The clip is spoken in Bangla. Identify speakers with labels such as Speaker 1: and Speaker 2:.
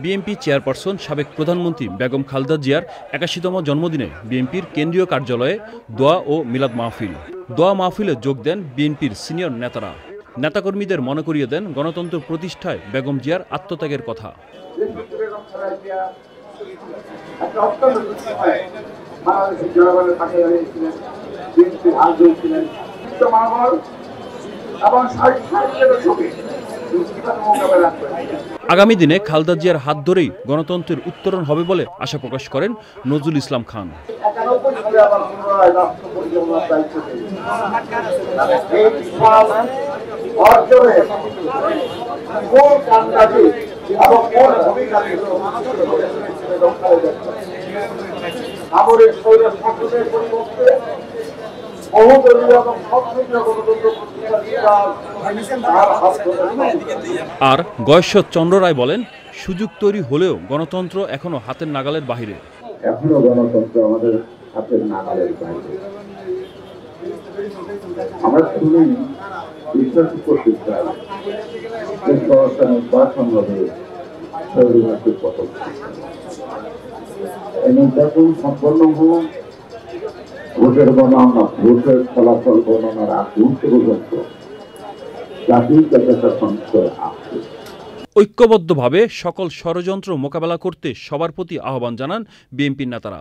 Speaker 1: বিএনপি চেয়ারপারসন সাবেক প্রধানমন্ত্রী বেগম খালেদা জিয়ার ৮১তম জন্মদিনে বিএনপির কেন্দ্রীয় কার্যালয়ে দোয়া ও মিলাদ মাহফিল। দোয়া মাহফিলে যোগ দেন বিএনপির সিনিয়র নেতারা। নেতাকর্মীদের মনে করিয়ে দেন গণতন্ত্র প্রতিষ্ঠায় বেগম জিয়ার আত্মত্যাগের কথা। আগামী দিনে খালেদা জিয়ার হাত ধরেই গণতন্ত্রের উত্তরণ হবে বলে আশা প্রকাশ করেন নজরুল ইসলাম খান। আর গয়েশ্বর চন্দ্র রায় বলেন, সুযোগ তৈরি হলেও গণতন্ত্র এখনো হাতের নাগালের বাহিরে।
Speaker 2: এখনো গণতন্ত্র আমাদের হাতের নাগালের বাইরে। আমরা শুনি বিশ্বাস করতে চাই নির্বাচন হবে স্বৈরাচারের পতন। এই নির্বাচন সম্পন্ন হোক, ভোটের গণনা, ভোটের ফলাফল গণনার আগ মুহূর্ত পর্যন্ত জাতির কাছে একটা সংশয় আসছে।
Speaker 1: ঐক্যবদ্ধভাবে সকল ষড়যন্ত্র মোকাবেলা করতে সবার প্রতি আহ্বান জানান বিএনপির নেতারা।